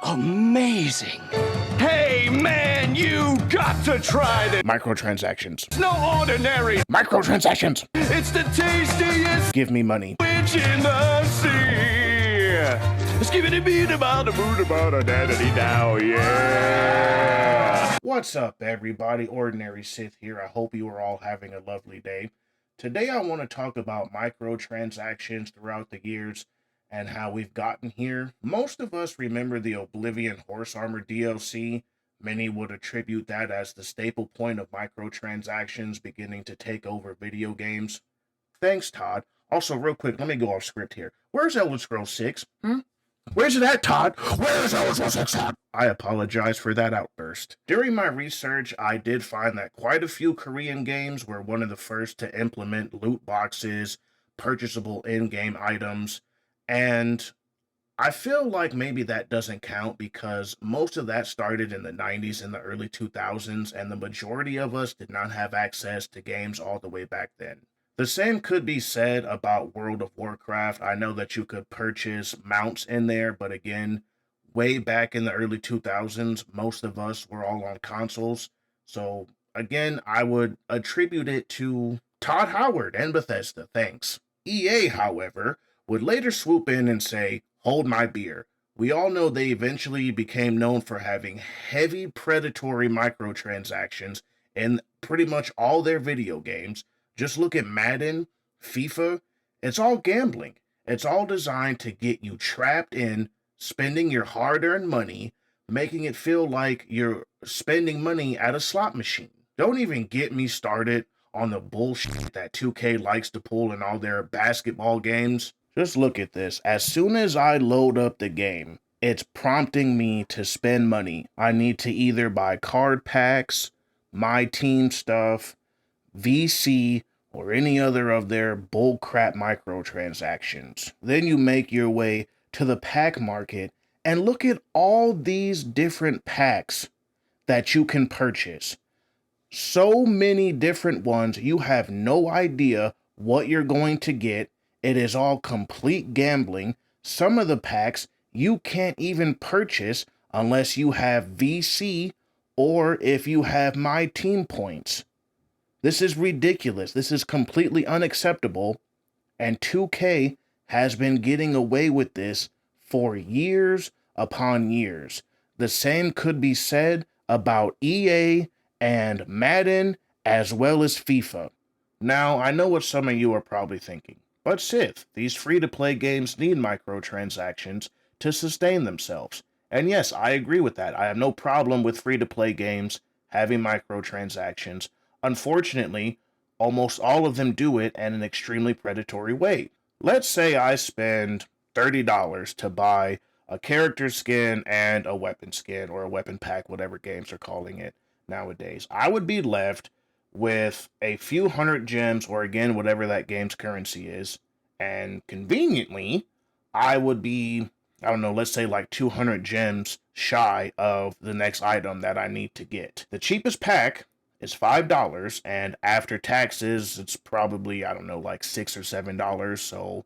amazing. Hey, man, you got to try this. Microtransactions. It's no ordinary. Microtransactions. It's the tastiest Give me money. witch in the sea. Skibbity beat about a boot about a daddy now, yeah. What's up, everybody? OrdinarySith here. I hope you are all having a lovely day. Today I want to talk about microtransactions throughout the years and how we've gotten here. Most of us remember the Oblivion Horse Armor DLC. Many would attribute that as the staple point of microtransactions beginning to take over video games. Thanks, Todd. Also, real quick, let me go off script here. Where's Elder Scrolls 6? Where's it at, Todd? Where's Elder Scrolls 6 at? I apologize for that outburst. During my research, I did find that quite a few Korean games were one of the first to implement loot boxes, purchasable in-game items, and I feel like maybe that doesn't count because most of that started in the 90s and the early 2000s, and the majority of us did not have access to games all the way back then. The same could be said about World of Warcraft. I know that you could purchase mounts in there, but again, way back in the early 2000s, most of us were all on consoles. So again, I would attribute it to Todd Howard and Bethesda, thanks. EA, however, would later swoop in and say, hold my beer. We all know they eventually became known for having heavy predatory microtransactions in pretty much all their video games. Just look at Madden, FIFA, it's all gambling. It's all designed to get you trapped in spending your hard-earned money, making it feel like you're spending money at a slot machine. Don't even get me started on the bullshit that 2K likes to pull in all their basketball games. Just look at this. As soon as I load up the game, it's prompting me to spend money. I need to either buy card packs, my team stuff, VC, or any other of their bullcrap microtransactions. Then you make your way to the pack market and look at all these different packs that you can purchase. So many different ones, you have no idea what you're going to get. It is all complete gambling. Some of the packs you can't even purchase unless you have VC or if you have my team points. This is ridiculous. This is completely unacceptable. And 2K has been getting away with this for years upon years. The same could be said about EA and Madden as well as FIFA. Now, I know what some of you are probably thinking. But Sith, these free-to-play games need microtransactions to sustain themselves. And yes, I agree with that. I have no problem with free-to-play games having microtransactions. Unfortunately, almost all of them do it in an extremely predatory way. Let's say I spend $30 to buy a character skin and a weapon skin, or a weapon pack, whatever games are calling it nowadays. I would be left with a few hundred gems, or again, whatever that game's currency is. And conveniently, I would be, I don't know, let's say like 200 gems shy of the next item that I need to get. The cheapest pack is $5, and after taxes, it's probably, I don't know, like $6 or $7. So,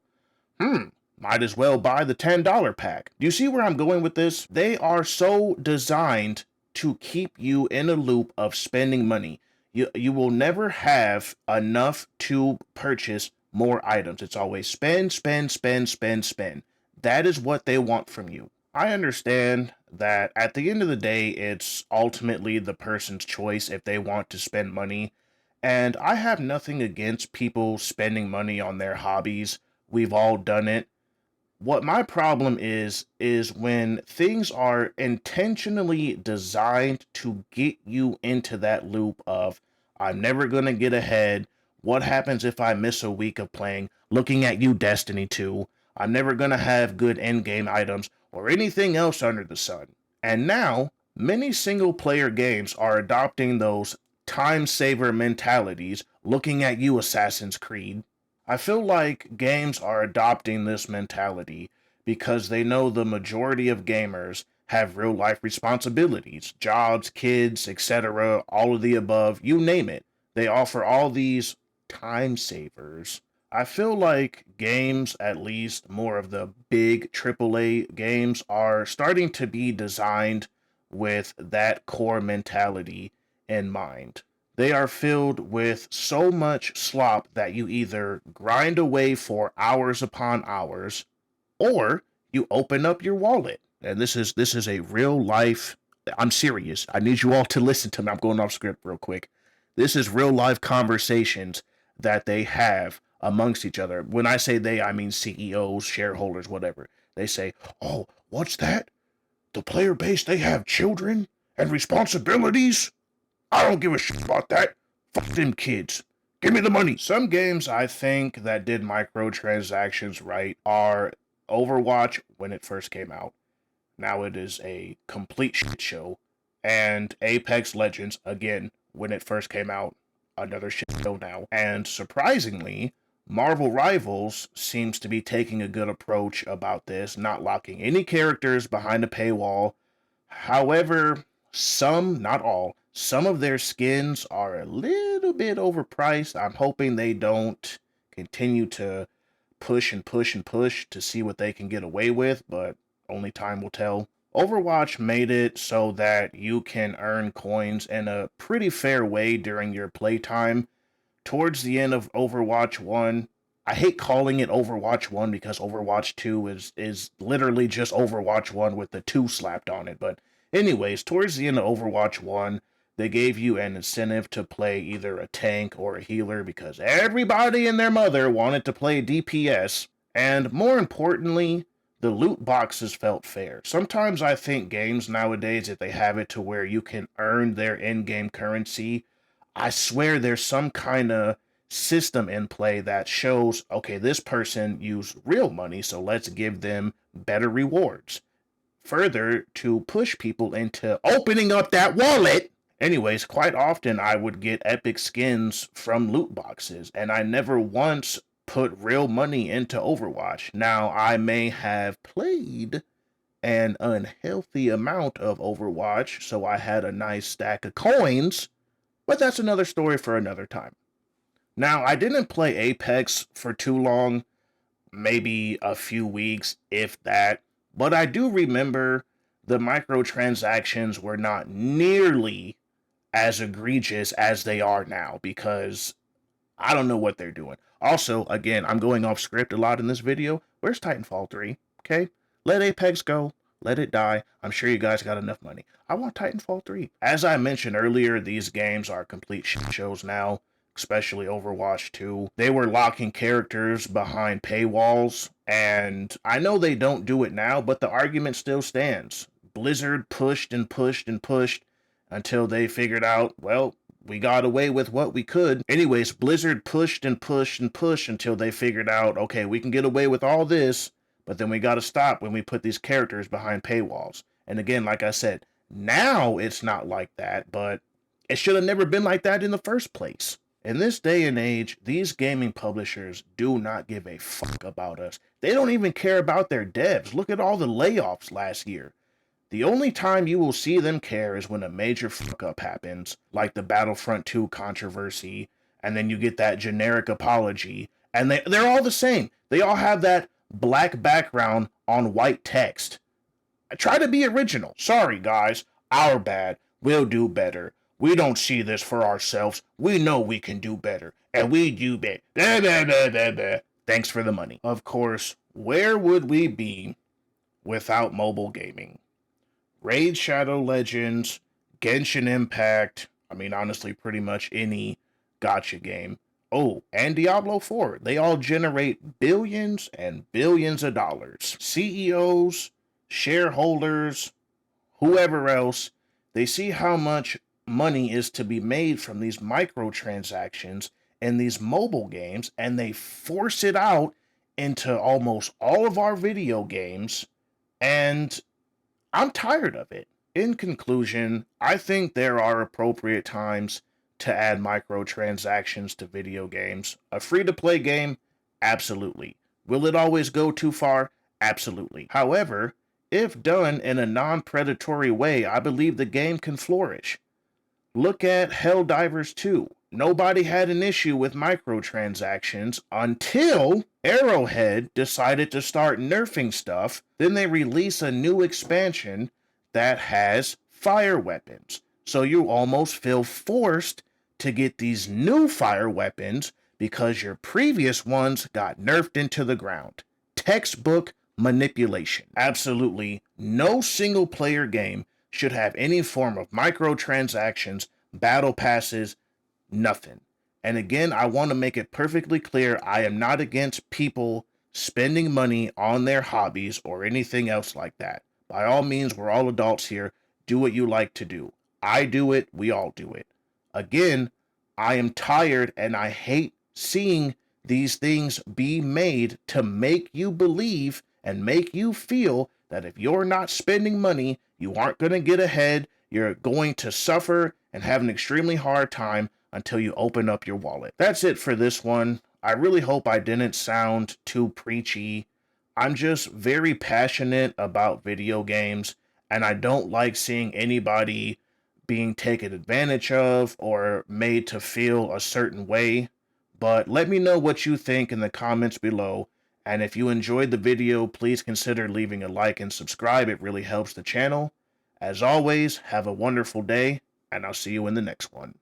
might as well buy the $10 pack. Do you see where I'm going with this? They are so designed to keep you in a loop of spending money. You will never have enough to purchase more items. It's always spend, spend, spend, spend, spend. That is what they want from you. I understand that at the end of the day, it's ultimately the person's choice if they want to spend money. And I have nothing against people spending money on their hobbies. We've all done it. What my problem is when things are intentionally designed to get you into that loop of, I'm never going to get ahead. What happens if I miss a week of playing? Looking at you, Destiny 2. I'm never going to have good endgame items or anything else under the sun. And now, many single-player games are adopting those time-saver mentalities, looking at you, Assassin's Creed. I feel like games are adopting this mentality because they know the majority of gamers have real-life responsibilities, jobs, kids, etc., all of the above, you name it. They offer all these time savers. I feel like games, at least more of the big AAA games, are starting to be designed with that core mentality in mind. They are filled with so much slop that you either grind away for hours upon hours or you open up your wallet. And this is a real life. I'm serious. I need you all to listen to me. I'm going off script real quick. This is real life conversations that they have amongst each other. When I say they, I mean CEOs, shareholders, whatever. They say, "Oh, what's that? The player base, they have children and responsibilities? I don't give a shit about that. Fuck them kids. Give me the money." Some games I think that did microtransactions right are Overwatch when it first came out. Now it is a complete shit show. And Apex Legends, again, when it first came out, another shit show now. And surprisingly, Marvel Rivals seems to be taking a good approach about this, not locking any characters behind a paywall. However, some, not all, some of their skins are a little bit overpriced. I'm hoping they don't continue to push and push and push to see what they can get away with, but only time will tell. Overwatch made it so that you can earn coins in a pretty fair way during your playtime. Towards the end of Overwatch 1, I hate calling it Overwatch 1 because Overwatch 2 is literally just Overwatch 1 with the 2 slapped on it. But anyways, towards the end of Overwatch 1, they gave you an incentive to play either a tank or a healer because everybody and their mother wanted to play DPS. And more importantly, the loot boxes felt fair. Sometimes I think games nowadays, if they have it to where you can earn their in-game currency, I swear there's some kind of system in play that shows, okay, this person used real money, so let's give them better rewards. Further, to push people into opening up that wallet. Anyways, quite often I would get epic skins from loot boxes, and I never once put real money into Overwatch. Now, I may have played an unhealthy amount of Overwatch, so I had a nice stack of coins, but that's another story for another time. Now, I didn't play Apex for too long, maybe a few weeks, if that, but I do remember the microtransactions were not nearly as egregious as they are now because I don't know what they're doing. Also, again, I'm going off script a lot in this video. Where's Titanfall 3? Okay? Let Apex go. Let it die. I'm sure you guys got enough money. I want Titanfall 3. As I mentioned earlier, these games are complete shit shows now, especially Overwatch 2. They were locking characters behind paywalls, and I know they don't do it now, but the argument still stands. Blizzard pushed and pushed and pushed until they figured out, well, we got away with what we could. Anyways, Blizzard pushed and pushed and pushed until they figured out, okay, we can get away with all this, but then we got to stop when we put these characters behind paywalls. And again, like I said, now it's not like that, but it should have never been like that in the first place. In this day and age, these gaming publishers do not give a fuck about us. They don't even care about their devs. Look at all the layoffs last year. The only time you will see them care is when a major fuck-up happens, like the Battlefront 2 controversy, and then you get that generic apology, and they're all the same. They all have that black background on white text. Try to be original. Sorry, guys. Our bad. We'll do better. We don't see this for ourselves. We know we can do better, and we do better. Blah, blah, blah, blah, blah. Thanks for the money. Of course, where would we be without mobile gaming? Raid Shadow Legends, Genshin Impact, I mean, honestly, pretty much any gacha game. Oh, and Diablo 4. They all generate billions and billions of dollars. CEOs, shareholders, whoever else, they see how much money is to be made from these microtransactions and these mobile games, and they force it out into almost all of our video games, and I'm tired of it. In conclusion, I think there are appropriate times to add microtransactions to video games. A free-to-play game? Absolutely. Will it always go too far? Absolutely. However, if done in a non-predatory way, I believe the game can flourish. Look at Helldivers 2. nobody had an issue with microtransactions until Arrowhead decided to start nerfing stuff. Then they release a new expansion that has fire weapons. So you almost feel forced to get these new fire weapons because your previous ones got nerfed into the ground. Textbook manipulation. Absolutely no single player game should have any form of microtransactions, battle passes, nothing. And again, I want to make it perfectly clear I am not against people spending money on their hobbies or anything else like that. By all means, we're all adults here. Do what you like to do. I do it. We all do it. Again, I am tired and I hate seeing these things be made to make you believe and make you feel that if you're not spending money, you aren't going to get ahead. You're going to suffer and have an extremely hard time until you open up your wallet. That's it for this one. I really hope I didn't sound too preachy. I'm just very passionate about video games, and I don't like seeing anybody being taken advantage of or made to feel a certain way. But let me know what you think in the comments below. And if you enjoyed the video, please consider leaving a like and subscribe. It really helps the channel. As always, have a wonderful day, and I'll see you in the next one.